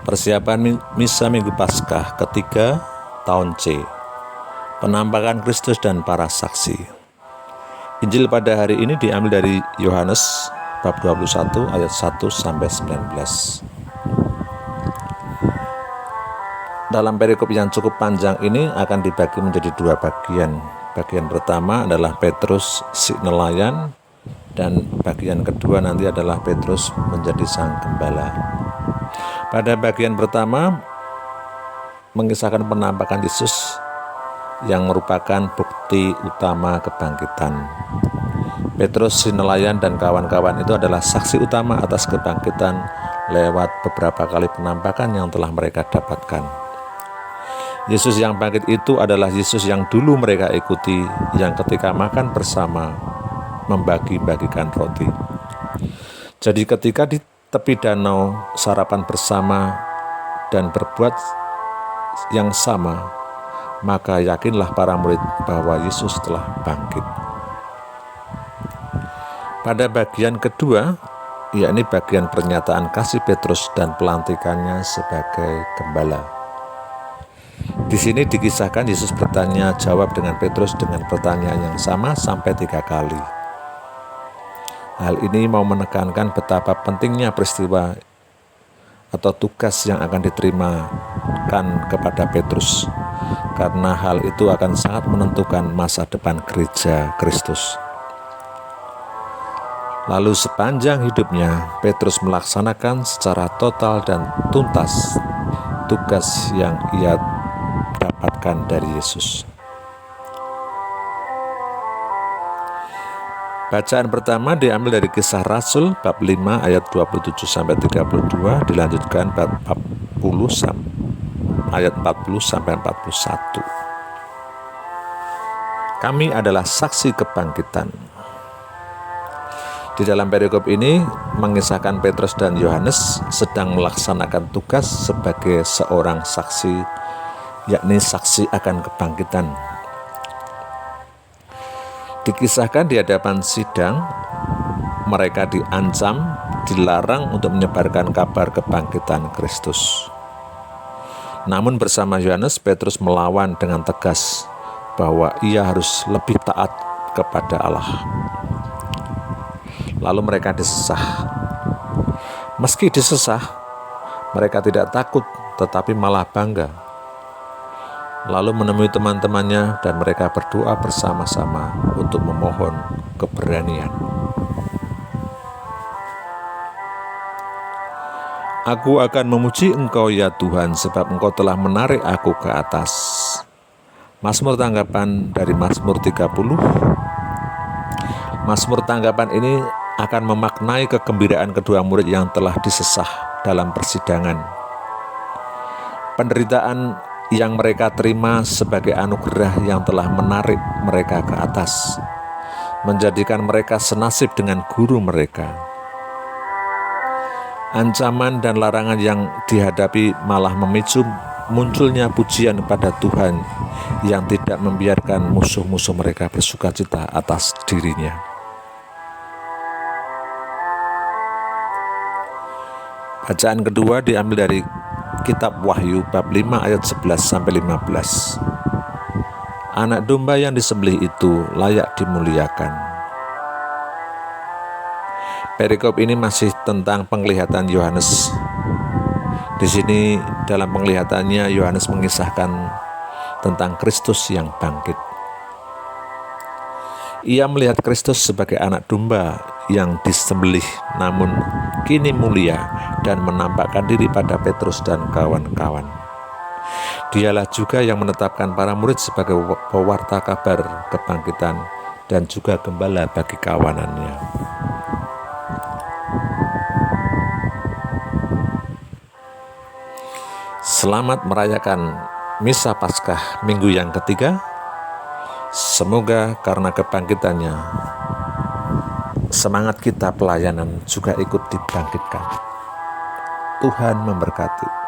Persiapan Misa Minggu Paskah ketiga tahun C. Penampakan Kristus dan para saksi. Injil pada hari ini diambil dari Yohanes bab 21 ayat 1 sampai 19. Dalam perikop yang cukup panjang ini akan dibagi menjadi dua bagian. Bagian pertama adalah Petrus si nelayan, dan bagian kedua nanti adalah Petrus menjadi sang gembala. Pada bagian pertama mengisahkan penampakan Yesus yang merupakan bukti utama kebangkitan. Petrus si nelayan dan kawan-kawan itu adalah saksi utama atas kebangkitan lewat beberapa kali penampakan yang telah mereka dapatkan. Yesus yang bangkit itu adalah Yesus yang dulu mereka ikuti, yang ketika makan bersama membagi-bagikan roti. Jadi ketika di tepi danau sarapan bersama dan berbuat yang sama, maka yakinlah para murid bahwa Yesus telah bangkit. Pada bagian kedua, yakni bagian pernyataan kasih Petrus dan pelantikannya sebagai gembala. Di sini dikisahkan Yesus bertanya jawab dengan Petrus dengan pertanyaan yang sama sampai 3 kali. Hal ini mau menekankan betapa pentingnya peristiwa atau tugas yang akan diterimakan kepada Petrus, karena hal itu akan sangat menentukan masa depan gereja Kristus. Lalu sepanjang hidupnya, Petrus melaksanakan secara total dan tuntas tugas yang ia dapatkan dari Yesus. Bacaan pertama diambil dari Kisah Rasul bab 5 ayat 27 sampai 32, dilanjutkan bab 40 ayat 40 sampai 41. Kami adalah saksi kebangkitan. Di dalam perikop ini mengisahkan Petrus dan Yohanes sedang melaksanakan tugas sebagai seorang saksi, yakni saksi akan kebangkitan. Dikisahkan di hadapan sidang, mereka diancam, dilarang untuk menyebarkan kabar kebangkitan Kristus. Namun bersama Yohanes, Petrus melawan dengan tegas bahwa ia harus lebih taat kepada Allah. Lalu mereka disesah. Meski disesah, mereka tidak takut tetapi malah bangga. Lalu menemui teman-temannya dan mereka berdoa bersama-sama untuk memohon keberanian. Aku akan memuji Engkau ya Tuhan, sebab Engkau telah menarik aku ke atas. Mazmur tanggapan dari Mazmur 30. Mazmur tanggapan ini akan memaknai kegembiraan kedua murid yang telah disesah dalam persidangan. Penderitaan yang mereka terima sebagai anugerah yang telah menarik mereka ke atas, menjadikan mereka senasib dengan guru mereka. Ancaman dan larangan yang dihadapi malah memicu munculnya pujian kepada Tuhan yang tidak membiarkan musuh-musuh mereka bersukacita atas dirinya. Bacaan kedua diambil dari Kitab Wahyu bab 5 ayat 11 sampai 15. Anak domba yang disembelih itu layak dimuliakan. Perikop ini masih tentang penglihatan Yohanes. Di sini dalam penglihatannya Yohanes mengisahkan tentang Kristus yang bangkit. Ia melihat Kristus sebagai anak domba yang disembelih, namun kini mulia dan menampakkan diri pada Petrus dan kawan-kawan. Dialah juga yang menetapkan para murid sebagai pewarta kabar kebangkitan dan juga gembala bagi kawanannya. Selamat merayakan Misa Paskah minggu yang ketiga. Semoga karena kebangkitannya, semangat kita pelayanan juga ikut dibangkitkan. Tuhan memberkati.